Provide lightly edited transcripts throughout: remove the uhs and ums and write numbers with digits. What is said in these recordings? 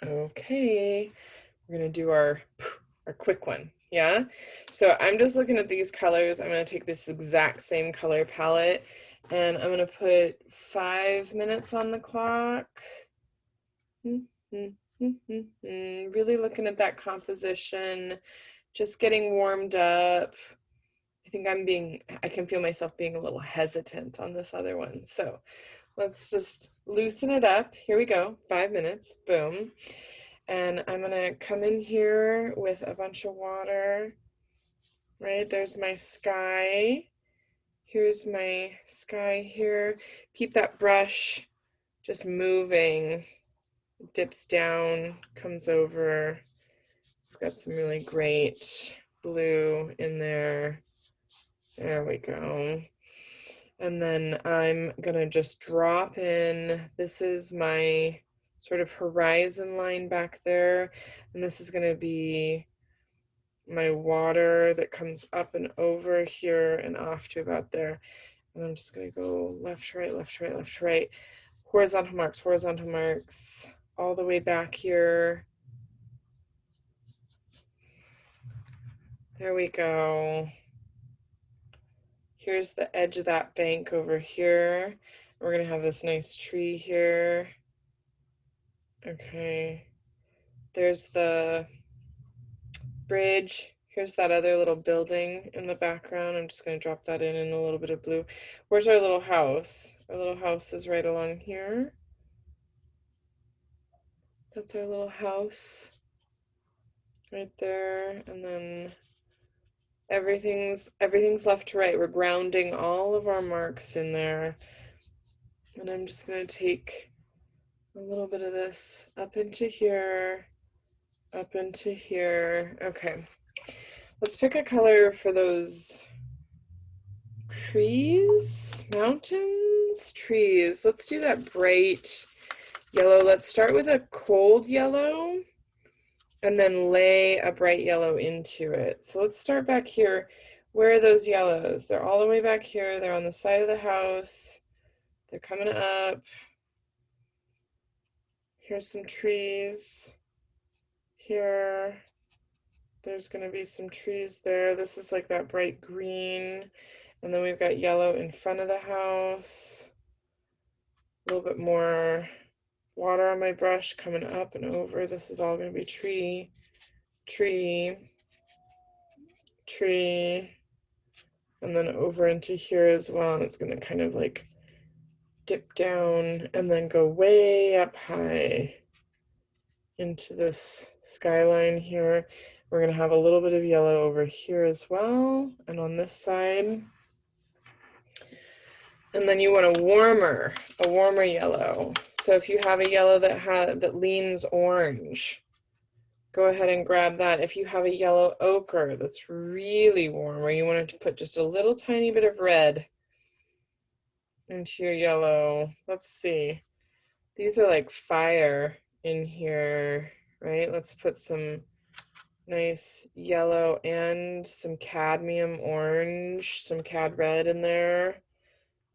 Okay, we're gonna do our quick one. Yeah. So I'm just looking at these colors. I'm gonna take this exact same color palette and I'm gonna put 5 minutes on the clock. Really looking at that composition, just getting warmed up. I think I can feel myself being a little hesitant on this other one. So let's just loosen it up. Here we go. 5 minutes. Boom. And I'm gonna come in here with a bunch of water. Right, there's my sky. Here's my sky here. Keep that brush just moving. Dips down, comes over. We've got some really great blue in there. There we go. And then I'm gonna just drop in, this is my sort of horizon line back there, and this is gonna be my water that comes up and over here and off to about there. And I'm just gonna go left, right, left, right, left, right. Horizontal marks, all the way back here. There we go. Here's the edge of that bank over here. We're gonna have this nice tree here. Okay, there's the bridge. Here's that other little building in the background. I'm just gonna drop that in a little bit of blue. Where's our little house? Our little house is right along here. That's our little house right there. And then everything's left to right. We're grounding all of our marks in there. And I'm just gonna take a little bit of this up into here, up into here. Okay, let's pick a color for those trees, mountains, trees. Let's do that bright yellow. Let's start with a cold yellow and then lay a bright yellow into it. So let's start back here. Where are those yellows? They're all the way back here. They're on the side of the house. They're coming up. Here's some trees. Here, there's going to be some trees there. This is like that bright green. And then we've got yellow in front of the house. A little bit more water on my brush coming up and over. This is all going to be tree, tree, tree, and then over into here as well. And it's going to kind of like dip down and then go way up high into this skyline here. We're going to have a little bit of yellow over here as well, and on this side. And then you want a warmer yellow. So if you have a yellow that leans orange, go ahead and grab that. If you have a yellow ochre that's really warm, or you wanted to put just a little tiny bit of red into your yellow, let's see. These are like fire in here, right? Let's put some nice yellow and some cadmium orange, some cad red in there.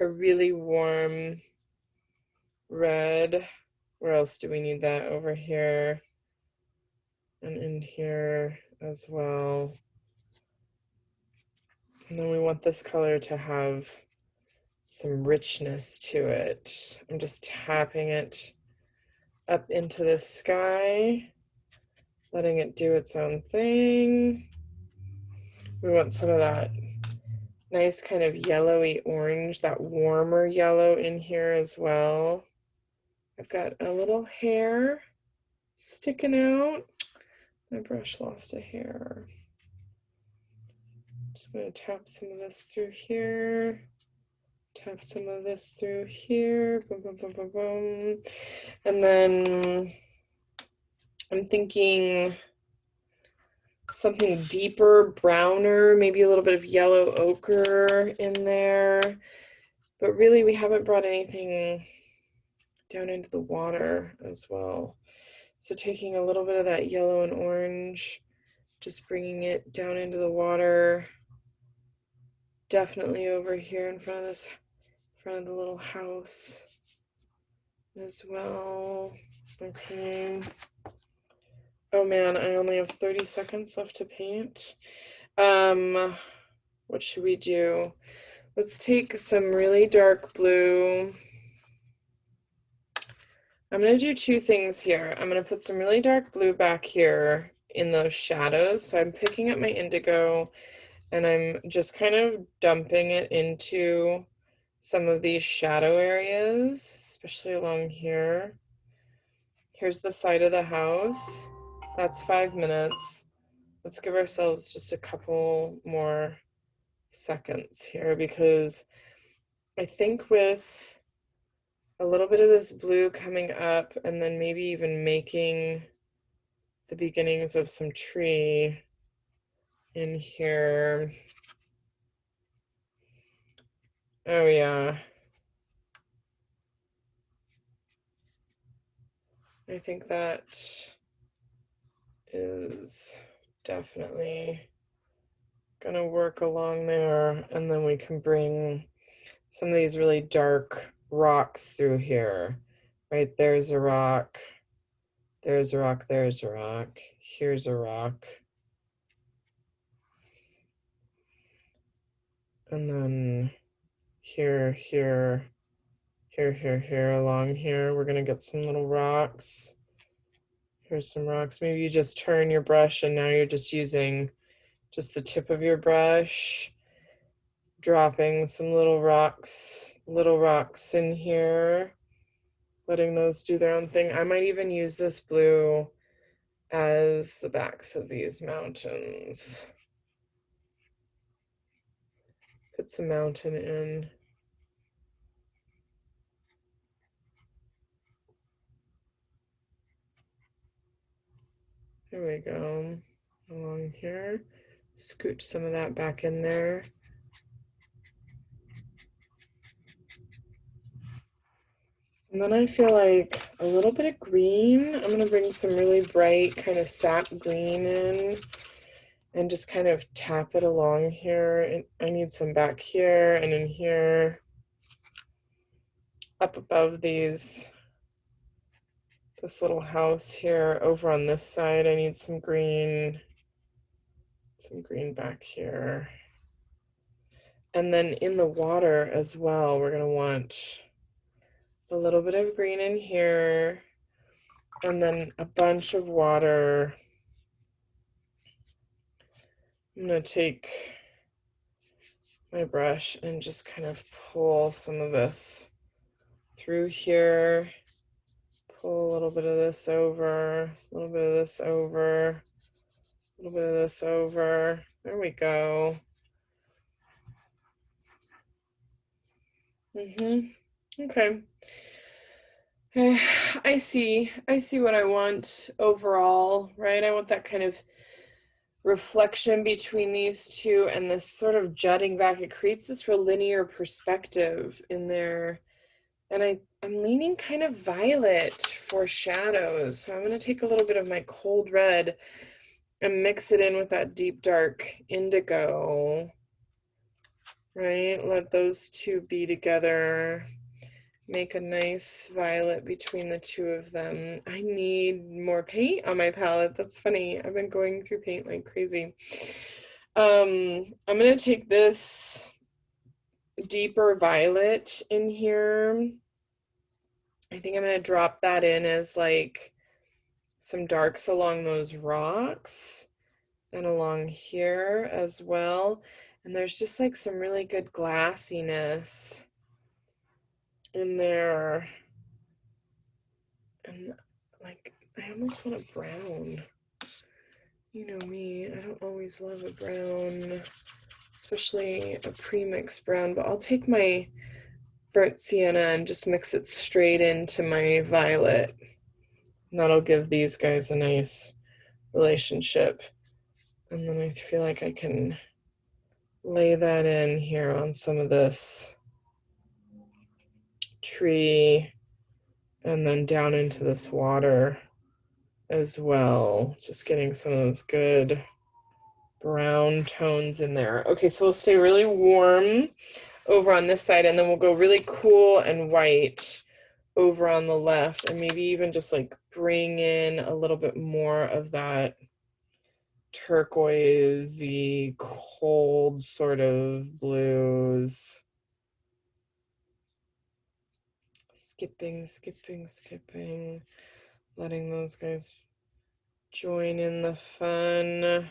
A really warm red. Where else do we need that? Over here and in here as well. And then we want this color to have some richness to it. I'm just tapping it up into the sky, letting it do its own thing. We want some of that nice kind of yellowy orange, that warmer yellow in here as well. I've got a little hair sticking out. My brush lost a hair. Just going to tap some of this through here. Tap some of this through here. Boom, boom, boom, boom, boom. And then I'm thinking something deeper, browner, maybe a little bit of yellow ochre in there. But really, we haven't brought anything down into the water as well. So taking a little bit of that yellow and orange, just bringing it down into the water. Definitely over here in front of the little house as well. Okay. Oh man, I only have 30 seconds left to paint. What should we do? Let's take some really dark blue. I'm going to do two things here. I'm going to put some really dark blue back here in those shadows. So I'm picking up my indigo and I'm just kind of dumping it into some of these shadow areas, especially along here. Here's the side of the house. That's 5 minutes. Let's give ourselves just a couple more seconds here because I think with a little bit of this blue coming up and then maybe even making the beginnings of some tree in here. Oh yeah. I think that is definitely gonna work along there, and then we can bring some of these really dark rocks through here. Right, there's a rock, there's a rock, there's a rock, here's a rock. And then here, here, here, here, here, along here, we're gonna get some little rocks. Here's some rocks. Maybe you just turn your brush and now you're just using just the tip of your brush, dropping some little rocks in here, letting those do their own thing. I might even use this blue as the backs of these mountains. Put some mountain in. There we go. Along here. Scooch some of that back in there. And then I feel like a little bit of green. I'm going to bring some really bright kind of sap green in and just kind of tap it along here. And I need some back here and in here. Up above these, this little house here. Over on this side, I need some green back here. And then in the water as well, we're going to want a little bit of green in here, and then a bunch of water. I'm going to take my brush and just kind of pull some of this through here. Pull a little bit of this over, a little bit of this over, a little bit of this over. There we go. Okay. I see what I want overall, right? I want that kind of reflection between these two and this sort of jutting back. It creates this real linear perspective in there. And I'm leaning kind of violet for shadows. So I'm going to take a little bit of my cold red and mix it in with that deep dark indigo, right? Let those two be together. Make a nice violet between the two of them. I need more paint on my palette. That's funny. I've been going through paint like crazy. I'm going to take this deeper violet in here. I think I'm going to drop that in as like some darks along those rocks and along here as well. And there's just like some really good glassiness in there. And like, I almost want a brown. You know me, I don't always love a brown, especially a pre-mixed brown, but I'll take my burnt sienna and just mix it straight into my violet. And that'll give these guys a nice relationship. And then I feel like I can lay that in here on some of this tree and then down into this water as well. Just getting some of those good brown tones in there. Okay, so we'll stay really warm over on this side and then we'll go really cool and white over on the left, and maybe even just like bring in a little bit more of that turquoisey, cold sort of blues. Skipping, skipping, skipping, letting those guys join in the fun.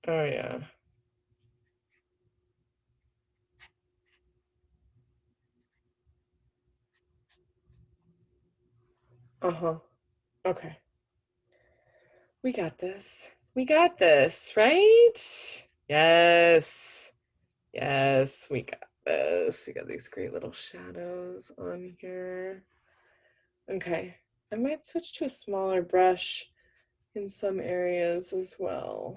Oh yeah. Uh-huh. Okay. We got this. We got this, right? Yes. Yes, we got this. We got these great little shadows on here. Okay. I might switch to a smaller brush in some areas as well.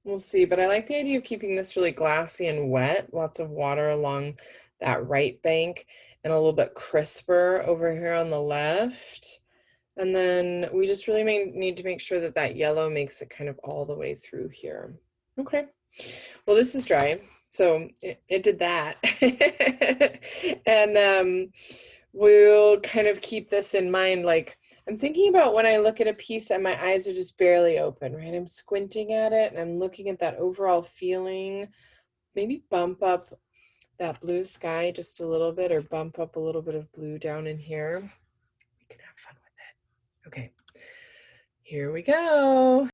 We'll see, but I like the idea of keeping this really glassy and wet, lots of water along that right bank, and a little bit crisper over here on the left. And then we just really need to make sure that that yellow makes it kind of all the way through here. Okay, well, this is dry, so it did that. And we'll kind of keep this in mind. Like, I'm thinking about when I look at a piece and my eyes are just barely open, right? I'm squinting at it and I'm looking at that overall feeling. Maybe bump up that blue sky just a little bit, or bump up a little bit of blue down in here. We can have fun with it. Okay, here we go.